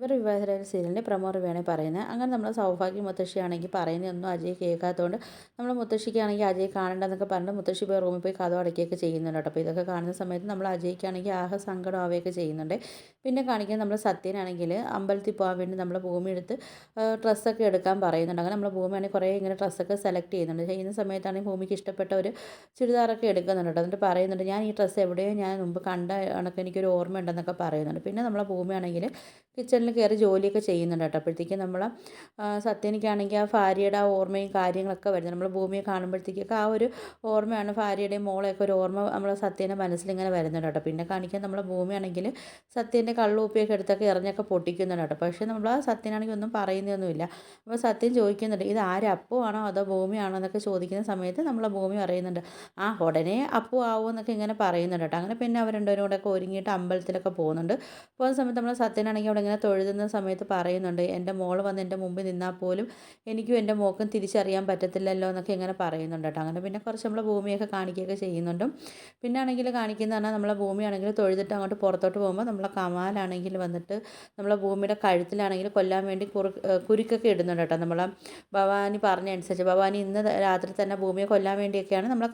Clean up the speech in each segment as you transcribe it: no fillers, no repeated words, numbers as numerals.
ഇവർ വിവാഹിതരായ സീരിയലിൻ്റെ പ്രൊമോ റിവ്യൂവാണ് പറയുന്നത്. അങ്ങനെ നമ്മൾ സൗഭാഗ്യ മുത്തശ്ശിയാണെങ്കിൽ പറയുന്നതൊന്നും അജയ് കേൾക്കാത്തതുകൊണ്ട് നമ്മൾ മുത്തശ്ശിക്കാണെങ്കിൽ അജയ് കാണണ്ടെന്നൊക്കെ പറഞ്ഞിട്ട് മുത്തശ്ശി പോയി റൂമിൽ പോയി കതക് അടയ്ക്കുകയൊക്കെ ചെയ്യുന്നുണ്ട് കേട്ടോ. അപ്പോൾ ഇതൊക്കെ കാണുന്ന സമയത്ത് നമ്മൾ അജയ്ക്കാണെങ്കിൽ ആകെ സങ്കടം ആവുകയൊക്കെ ചെയ്യുന്നുണ്ട്. പിന്നെ കാണിക്കാൻ നമ്മൾ സത്യനാണെങ്കിൽ അമ്പലത്തിൽ പോകാൻ വേണ്ടി നമ്മൾ ഭൂമി എടുത്ത് ഡ്രസ്സൊക്കെ എടുക്കാൻ പറയുന്നുണ്ട്. അങ്ങനെ നമ്മൾ ഭൂമിയാണെങ്കിൽ കുറേ ഇങ്ങനെ ഡ്രസ്സൊക്കെ സെലക്ട് ചെയ്യുന്നുണ്ട്. ചെയ്യുന്ന സമയത്താണെങ്കിൽ ഭൂമിക്ക് ഇഷ്ടപ്പെട്ട ഒരു ചുരിദാറൊക്കെ എടുക്കുന്നുണ്ട് കേട്ടോ. എന്നിട്ട് പറയുന്നുണ്ട് ഞാൻ ഈ ഡ്രസ്സ് എവിടെയോ ഞാൻ മുമ്പ് കണ്ട കണക്ക് എനിക്കൊരു ഓർമ്മ ഉണ്ടെന്നൊക്കെ പറയുന്നുണ്ട്. പിന്നെ നമ്മളെ ഭൂമിയാണെങ്കിൽ കിച്ചണിൽ കയറി ജോലിയൊക്കെ ചെയ്യുന്നുണ്ട് കേട്ടോ. അപ്പോഴത്തേക്കും നമ്മൾ സത്യനിക്കാണെങ്കിൽ ആ ഭാര്യയുടെ ആ ഓർമ്മയും കാര്യങ്ങളൊക്കെ വരുന്നത് നമ്മൾ ഭൂമിയെ കാണുമ്പോഴത്തേക്കൊക്കെ ആ ഒരു ഓർമ്മയാണ് ഭാര്യയുടെയും മോളെയൊക്കെ ഒരു ഓർമ്മ നമ്മളെ സത്യൻ്റെ മനസ്സിലിങ്ങനെ വരുന്നുണ്ട് കേട്ടോ. പിന്നെ കാണിക്കാൻ നമ്മളെ ഭൂമിയാണെങ്കിൽ സത്യൻ്റെ കള്ളുകുപ്പിയൊക്കെ എടുത്തൊക്കെ എറിഞ്ഞൊക്കെ പൊട്ടിക്കുന്നുണ്ട് കേട്ടോ. പക്ഷേ നമ്മൾ ആ സത്യനാണെങ്കിൽ ഒന്നും പറയുന്നൊന്നുമില്ല. അപ്പോൾ സത്യം ചോദിക്കുന്നുണ്ട് ഇത് ആര് അപ്പു ആണോ അതോ ഭൂമിയാണോ എന്നൊക്കെ ചോദിക്കുന്ന സമയത്ത് നമ്മളെ ഭൂമി പറയുന്നുണ്ട് ആ ഉടനെ അപ്പു ആവും എന്നൊക്കെ ഇങ്ങനെ പറയുന്നുണ്ട് കേട്ടോ. അങ്ങനെ പിന്നെ അവർ രണ്ടുപേരും കൂടെ ഒക്കെ ഒരുങ്ങിയിട്ട് അമ്പലത്തിലൊക്കെ പോകുന്നുണ്ട്. പോകുന്ന സമയത്ത് നമ്മൾ സത്യനാണെങ്കിൽ അവിടെ ഇങ്ങനെ തൊഴുതുന്ന സമയത്ത് പറയുന്നുണ്ട് എൻ്റെ മോള് വന്ന് എൻ്റെ മുമ്പിൽ നിന്നാൽ പോലും എനിക്കും എൻ്റെ മോൾക്കും തിരിച്ചറിയാൻ പറ്റത്തില്ലല്ലോ എന്നൊക്കെ ഇങ്ങനെ പറയുന്നുണ്ട് കേട്ടോ. അങ്ങനെ പിന്നെ കുറച്ച് നമ്മൾ ഭൂമിയൊക്കെ കാണിക്കുകയൊക്കെ ചെയ്യുന്നുണ്ട്. പിന്നെ ആണെങ്കിൽ കാണിക്കുന്ന പറഞ്ഞാൽ നമ്മളെ ഭൂമിയാണെങ്കിൽ തൊഴുതിട്ട് അങ്ങോട്ട് പുറത്തോട്ട് പോകുമ്പോൾ നമ്മളെ കമാലാണെങ്കിൽ വന്നിട്ട് നമ്മളെ ഭൂമിയുടെ കഴുത്തിലാണെങ്കിൽ കൊല്ലാൻ വേണ്ടി കുരുക്കൊക്കെ ഇടുന്നുണ്ട് കേട്ടോ. നമ്മളെ ഭവാനി പറഞ്ഞ അനുസരിച്ച് ഭവാനി ഇന്ന് രാത്രി തന്നെ ഭൂമിയെ കൊല്ലാൻ വേണ്ടിയൊക്കെയാണ് നമ്മളെ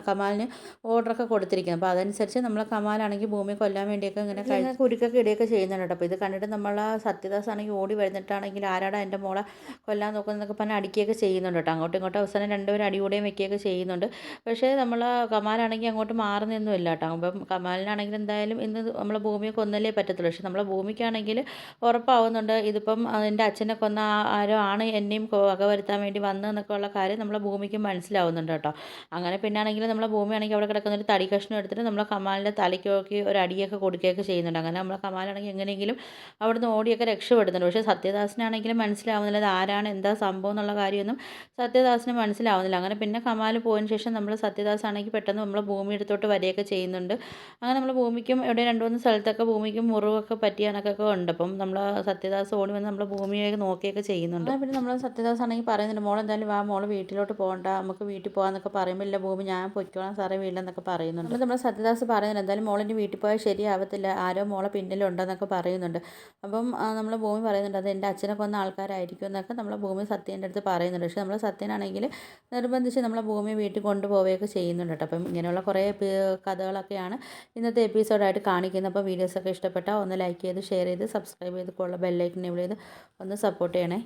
കമാലിന് ഓർഡറൊക്കെ കൊടുത്തിരിക്കുന്നത്. അപ്പോൾ അതനുസരിച്ച് നമ്മളെ കമാലാണെങ്കിൽ ഭൂമിയെ കൊല്ലാൻ വേണ്ടിയൊക്കെ ഇങ്ങനെ കുരുക്കൊക്കെ ഇടുകയൊക്കെ ചെയ്യുന്നുണ്ട് കേട്ടോ. അപ്പോൾ ഇത് കണ്ടിട്ട് നമ്മൾ സത്യദാസ് ആണെങ്കിൽ ഓടി വരുന്നിട്ടാണെങ്കിൽ ആരാടാ എൻ്റെ മോളെ കൊല്ലാൻ നോക്കുന്നതൊക്കെ പറഞ്ഞ് അടിക്കുകയൊക്കെ ചെയ്യുന്നുണ്ട് കേട്ടോ. അങ്ങോട്ടും ഇങ്ങോട്ടും അവസാനം രണ്ടുപേരും അടികൂടെയും വെക്കുകയൊക്കെ ചെയ്യുന്നുണ്ട്. പക്ഷേ നമ്മൾ കമാലാണെങ്കിൽ അങ്ങോട്ട് മാറുന്നൊന്നുമില്ല കേട്ടോ. അപ്പം കമാലിനാണെങ്കിൽ എന്തായാലും ഇന്ന് നമ്മളെ ഭൂമിയെ കൊന്നല്ലേ പറ്റത്തുള്ളൂ. പക്ഷേ നമ്മളെ ഭൂമിക്കാണെങ്കിൽ ഉറപ്പാവുന്നുണ്ട് ഇതിപ്പം എൻ്റെ അച്ഛനെ കൊന്ന ആരോ ആണ് എന്നെയും വകവരുത്താൻ വേണ്ടി വന്നതെന്നൊക്കെ ഉള്ള കാര്യം നമ്മളെ ഭൂമിക്ക് മനസ്സിലാവുന്നുണ്ട് കേട്ടോ. അങ്ങനെ പിന്നെ ആണെങ്കിൽ നമ്മളെ ഭൂമിയാണെങ്കിൽ അവിടെ കിടക്കുന്ന ഒരു തടി കഷ്ണം എടുത്തിട്ട് നമ്മളെ കമാലിൻ്റെ തലയ്ക്കൊക്കെ ഒരു അടിയൊക്കെ കൊടുക്കുകയൊക്കെ ചെയ്യുന്നുണ്ട്. അങ്ങനെ നമ്മളെ കമാലാണെങ്കിൽ എങ്ങനെയെങ്കിലും അവിടുന്ന് ഓടിയൊക്കെ രക്ഷപ്പെടുന്നുണ്ട്. പക്ഷേ സത്യദാസിനാണെങ്കിലും മനസ്സിലാവുന്നില്ല ഇത് ആരാണ് എന്താ സംഭവം എന്നുള്ള കാര്യമൊന്നും സത്യദാസിന് മനസ്സിലാവുന്നില്ല. അങ്ങനെ പിന്നെ കമാൽ പോയതിന് ശേഷം നമ്മൾ സത്യദാസ് ആണെങ്കിൽ പെട്ടെന്ന് നമ്മളെ ഭൂമി എടുത്തോട്ട് വരികയൊക്കെ ചെയ്യുന്നുണ്ട്. അങ്ങനെ നമ്മൾ ഭൂമിക്കും എവിടെ രണ്ട് മൂന്ന് സ്ഥലത്തൊക്കെ ഭൂമിക്കും മുറിവൊക്കെ പറ്റിയ കണക്കൊക്കെ ഉണ്ട്. അപ്പം നമ്മൾ സത്യദാസ് ഓടി വന്ന് നമ്മൾ ഭൂമിയെ നോക്കിയൊക്കെ ചെയ്യുന്നുണ്ട്. അങ്ങനെ പിന്നെ നമ്മൾ സത്യദാസ് ആണെങ്കിൽ പറയുന്നുണ്ട് മോൾ എന്തായാലും വാ മോൾ വീട്ടിലോട്ട് പോകണ്ട നമുക്ക് വീട്ടിൽ പോകാമെന്നൊക്കെ പറയുമ്പോൾ ഇല്ല ഭൂമി ഞാൻ പൊയ്ക്കോളാം സാറേ വീട്ടിലെന്നൊക്കെ പറയുന്നുണ്ട്. അപ്പോൾ നമ്മൾ സത്യദാസ് പറയുന്നുണ്ട് എന്തായാലും മോളിൻ്റെ വീട്ടിൽ പോയാൽ ശരിയാവത്തില്ല ആരോ മോളെ പിന്നിലുണ്ടെന്നൊക്കെ പറയുന്നുണ്ട്. അപ്പം നമ്മൾ ഭൂമി പറയുന്നുണ്ട് അത് എൻ്റെ അച്ഛനെ കൊന്ന ആൾക്കാരായിരിക്കും എന്നൊക്കെ നമ്മളെ ഭൂമി സത്യേൻ്റെ അടുത്ത് പറയുന്നുണ്ട്. പക്ഷേ നമ്മൾ സത്യനാണെങ്കിൽ നിർബന്ധിച്ച് നമ്മളെ ഭൂമി വീട്ടിൽ കൊണ്ടുപോവുകയൊക്കെ ചെയ്യുന്നുണ്ട് കേട്ടോ. അപ്പം ഇങ്ങനെയുള്ള കുറേ കഥകളൊക്കെയാണ് ഇന്നത്തെ എപ്പിസോഡായിട്ട് കാണിക്കുന്നത്. അപ്പോൾ വീഡിയോസൊക്കെ ഇഷ്ടപ്പെട്ടാൽ ഒന്ന് ലൈക്ക് ചെയ്ത് ഷെയർ ചെയ്ത് സബ്സ്ക്രൈബ് ചെയ്ത് ബെല്ലൈക്കൻ എനേബിൾ ചെയ്ത് ഒന്ന് സപ്പോർട്ട് ചെയ്യണേ.